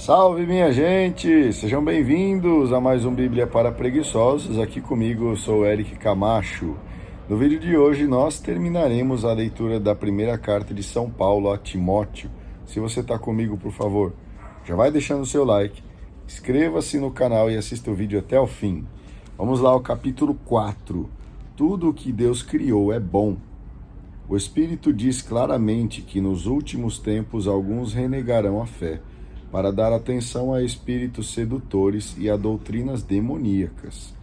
Salve, minha gente! Sejam bem-vindos a mais um Bíblia para Preguiçosos. Aqui comigo eu sou o Eric Camacho. No vídeo de hoje nós terminaremos a leitura da primeira carta de São Paulo a Timóteo. Se você está comigo, por favor, já vai deixando o seu like, inscreva-se no canal e assista o vídeo até o fim. Vamos lá ao capítulo 4. Tudo o que Deus criou é bom. O Espírito diz claramente que nos últimos tempos alguns renegarão a fé, para dar atenção a espíritos sedutores e a doutrinas demoníacas.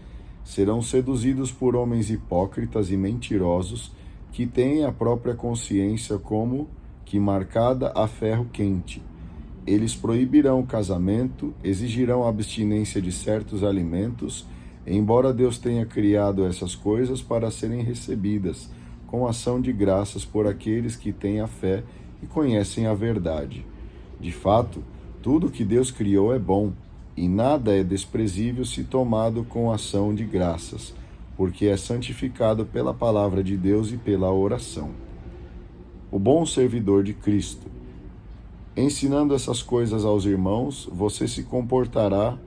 Serão seduzidos por homens hipócritas e mentirosos que têm a própria consciência como que marcada a ferro quente. Eles proibirão o casamento, exigirão a abstinência de certos alimentos, embora Deus tenha criado essas coisas para serem recebidas com ação de graças por aqueles que têm a fé e conhecem a verdade. De fato, tudo que Deus criou é bom, e nada é desprezível se tomado com ação de graças, porque é santificado pela palavra de Deus e pela oração. O bom servidor de Cristo. Ensinando essas coisas aos irmãos, você se comportará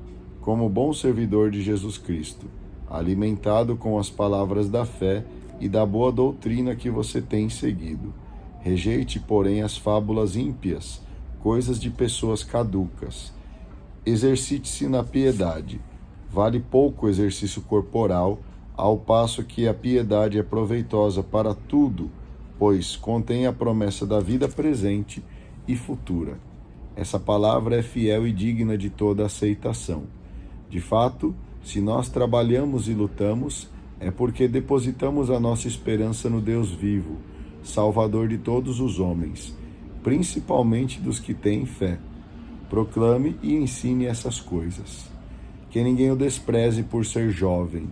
como bom servidor de Jesus Cristo, alimentado com as palavras da fé e da boa doutrina que você tem seguido. Rejeite, porém, as fábulas ímpias, coisas de pessoas caducas. Exercite-se na piedade. Vale pouco o exercício corporal, ao passo que a piedade é proveitosa para tudo, pois contém a promessa da vida presente e futura. Essa palavra é fiel e digna de toda aceitação. De fato, se nós trabalhamos e lutamos, é porque depositamos a nossa esperança no Deus vivo, Salvador de todos os homens, principalmente dos que têm fé. Proclame e ensine essas coisas. Que ninguém o despreze por ser jovem.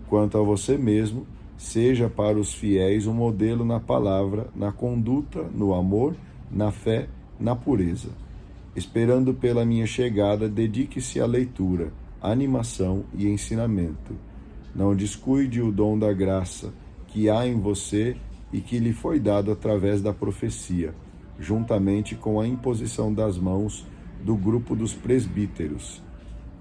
Quanto a você mesmo, seja para os fiéis um modelo na palavra, na conduta, no amor, na fé, na pureza. Esperando pela minha chegada, dedique-se à leitura, animação e ensinamento. Não descuide o dom da graça que há em você e que lhe foi dado através da profecia, juntamente com a imposição das mãos do grupo dos presbíteros.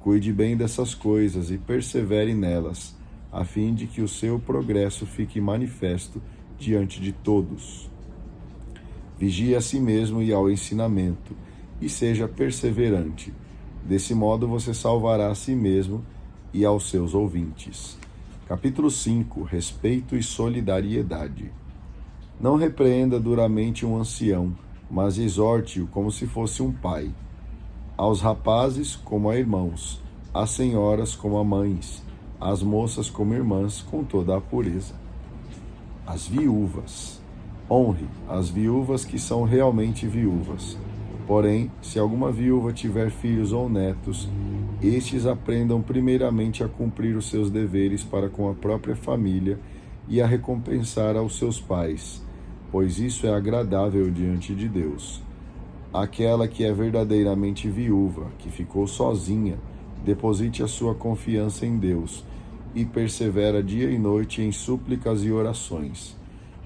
Cuide bem dessas coisas e persevere nelas, a fim de que o seu progresso fique manifesto diante de todos. Vigie a si mesmo e ao ensinamento, e seja perseverante. Desse modo você salvará a si mesmo e aos seus ouvintes. Capítulo 5. Respeito e solidariedade. Não repreenda duramente um ancião, mas exorte-o como se fosse um pai. Aos rapazes como a irmãos, às senhoras como a mães, às moças como irmãs, com toda a pureza. As viúvas. Honre as viúvas que são realmente viúvas. Porém, se alguma viúva tiver filhos ou netos, estes aprendam primeiramente a cumprir os seus deveres para com a própria família e a recompensar aos seus pais, pois isso é agradável diante de Deus. Aquela que é verdadeiramente viúva, que ficou sozinha, deposite a sua confiança em Deus e persevera dia e noite em súplicas e orações.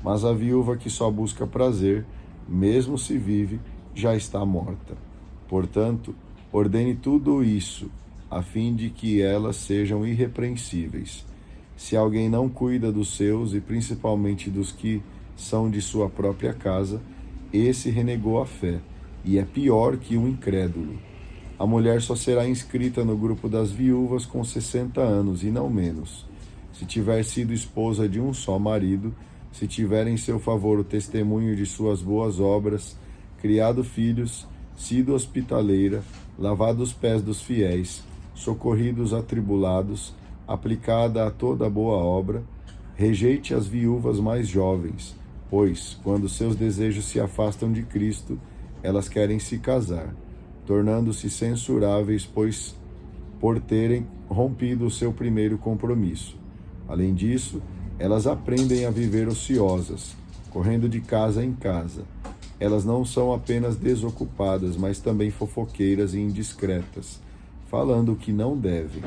Mas a viúva que só busca prazer, mesmo se vive, já está morta. Portanto, ordene tudo isso, a fim de que elas sejam irrepreensíveis. Se alguém não cuida dos seus, e principalmente dos que são de sua própria casa, esse renegou a fé, e é pior que um incrédulo. A mulher só será inscrita no grupo das viúvas com 60 anos, e não menos, se tiver sido esposa de um só marido, se tiver em seu favor o testemunho de suas boas obras, criado filhos, sido hospitaleira, lavado os pés dos fiéis, socorrido os atribulados, aplicada a toda boa obra. Rejeite as viúvas mais jovens, pois, quando seus desejos se afastam de Cristo, elas querem se casar, tornando-se censuráveis, pois por terem rompido o seu primeiro compromisso. Além disso, elas aprendem a viver ociosas, correndo de casa em casa. Elas não são apenas desocupadas, mas também fofoqueiras e indiscretas, falando o que não devem.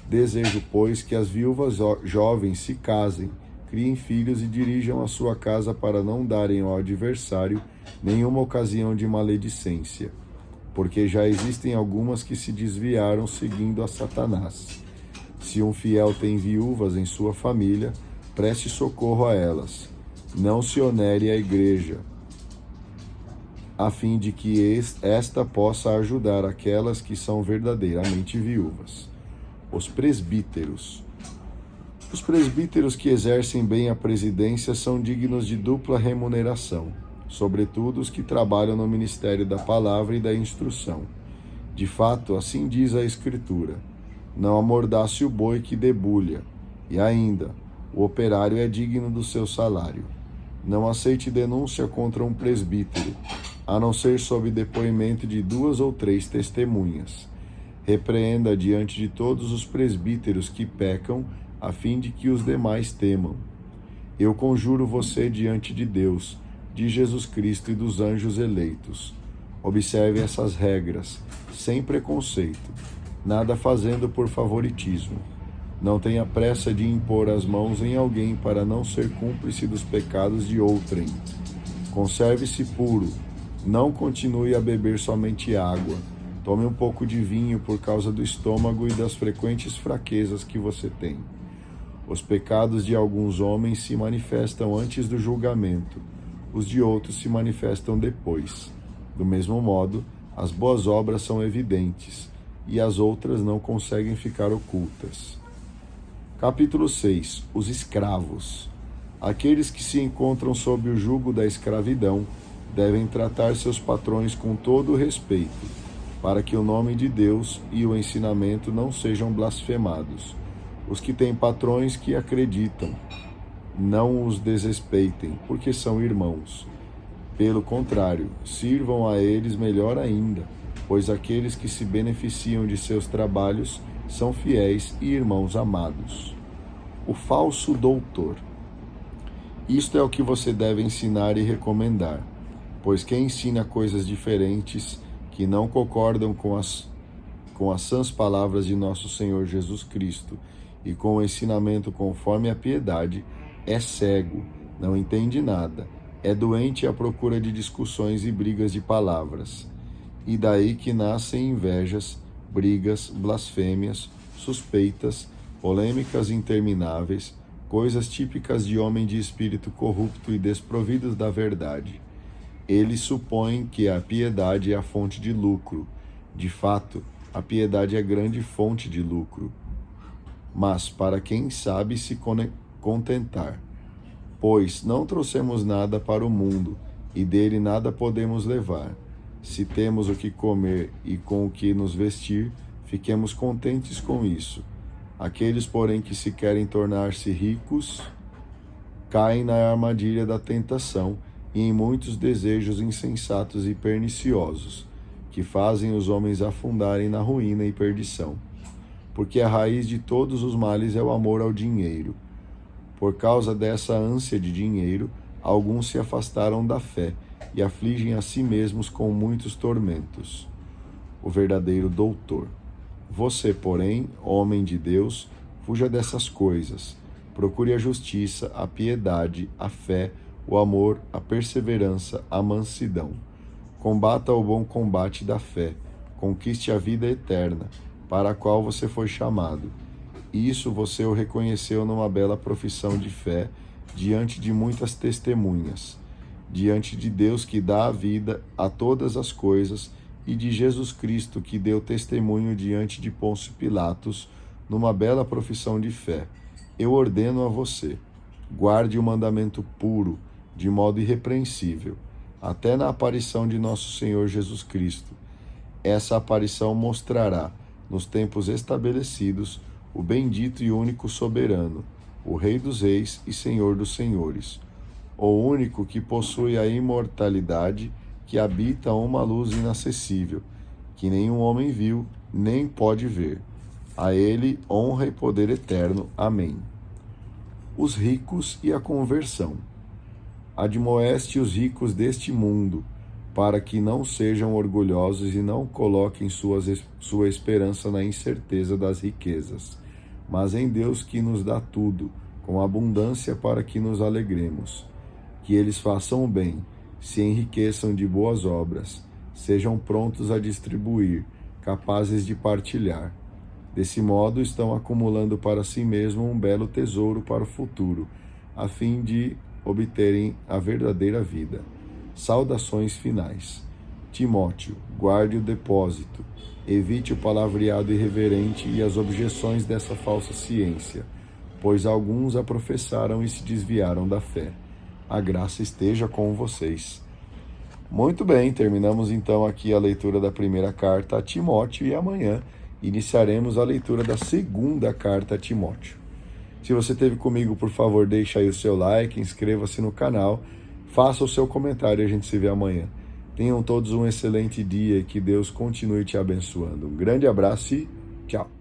Desejo, pois, que as viúvas jovens se casem, criem filhos e dirijam a sua casa para não darem ao adversário nenhuma ocasião de maledicência. porque já existem algumas que se desviaram seguindo a Satanás. Se um fiel tem viúvas em sua família, preste socorro a elas. Não se onere a igreja, a fim de que esta possa ajudar aquelas que são verdadeiramente viúvas. Os presbíteros. Os presbíteros que exercem bem a presidência são dignos de dupla remuneração, sobretudo os que trabalham no ministério da palavra e da instrução. De fato, assim diz a Escritura: não amordace o boi que debulha, e ainda, o operário é digno do seu salário. Não aceite denúncia contra um presbítero, a não ser sob depoimento de 2 ou 3 testemunhas. Repreenda diante de todos os presbíteros que pecam, a fim de que os demais temam. Eu conjuro você diante de Deus, de Jesus Cristo e dos anjos eleitos. Observe essas regras, sem preconceito, nada fazendo por favoritismo. Não tenha pressa de impor as mãos em alguém para não ser cúmplice dos pecados de outrem. Conserve-se puro, não continue a beber somente água. Tome um pouco de vinho por causa do estômago e das frequentes fraquezas que você tem. Os pecados de alguns homens se manifestam antes do julgamento, os de outros se manifestam depois. Do mesmo modo, as boas obras são evidentes, e as outras não conseguem ficar ocultas. Capítulo 6. Os escravos. Aqueles que se encontram sob o jugo da escravidão devem tratar seus patrões com todo o respeito, para que o nome de Deus e o ensinamento não sejam blasfemados. Os que têm patrões que acreditam, não os desrespeitem, porque são irmãos. Pelo contrário, sirvam a eles melhor ainda, pois aqueles que se beneficiam de seus trabalhos são fiéis e irmãos amados. O falso doutor. Isto é o que você deve ensinar e recomendar, pois quem ensina coisas diferentes que não concordam com as sãs palavras de nosso Senhor Jesus Cristo e com o ensinamento conforme a piedade, é cego, não entende nada, é doente à procura de discussões e brigas de palavras. E daí que nascem invejas, brigas, blasfêmias, suspeitas, polêmicas intermináveis, coisas típicas de homem de espírito corrupto e desprovidos da verdade. Eles supõem que a piedade é a fonte de lucro. De fato, a piedade é grande fonte de lucro. Mas para quem sabe se contentar, pois não trouxemos nada para o mundo, e dele nada podemos levar. Se temos o que comer e com o que nos vestir, fiquemos contentes com isso. Aqueles, porém, que se querem tornar-se ricos, caem na armadilha da tentação e em muitos desejos insensatos e perniciosos, que fazem os homens afundarem na ruína e perdição. Porque a raiz de todos os males é o amor ao dinheiro. Por causa dessa ânsia de dinheiro, alguns se afastaram da fé e afligem a si mesmos com muitos tormentos. O verdadeiro doutor. Você, porém, homem de Deus, fuja dessas coisas. Procure a justiça, a piedade, a fé, o amor, a perseverança, a mansidão. Combata o bom combate da fé. Conquiste a vida eterna, para a qual você foi chamado. Isso você o reconheceu numa bela profissão de fé, diante de muitas testemunhas, diante de Deus que dá a vida a todas as coisas, e de Jesus Cristo que deu testemunho diante de Pôncio Pilatos, numa bela profissão de fé. Eu ordeno a você, guarde o mandamento puro, de modo irrepreensível, até na aparição de nosso Senhor Jesus Cristo. Essa aparição mostrará, nos tempos estabelecidos, o bendito e único soberano, o Rei dos Reis e Senhor dos Senhores, o único que possui a imortalidade, que habita uma luz inacessível, que nenhum homem viu, nem pode ver. A ele honra e poder eterno. Amém. Os ricos e a conversão. Admoeste os ricos deste mundo, para que não sejam orgulhosos e não coloquem sua esperança na incerteza das riquezas, mas em Deus que nos dá tudo, com abundância para que nos alegremos. Que eles façam o bem, se enriqueçam de boas obras, Sejam prontos a distribuir, capazes de partilhar. Desse modo, estão acumulando para si mesmo um belo tesouro para o futuro, a fim de obterem a verdadeira vida. Saudações finais. Timóteo, guarde o depósito. Evite o palavreado irreverente e as objeções dessa falsa ciência, pois alguns a professaram e se desviaram da fé. A graça esteja com vocês. Muito bem, terminamos então aqui a leitura da primeira carta a Timóteo e amanhã iniciaremos a leitura da segunda carta a Timóteo. Se você esteve comigo, por favor, deixe aí o seu like, inscreva-se no canal, faça o seu comentário e a gente se vê amanhã. Tenham todos um excelente dia e que Deus continue te abençoando. Um grande abraço e tchau!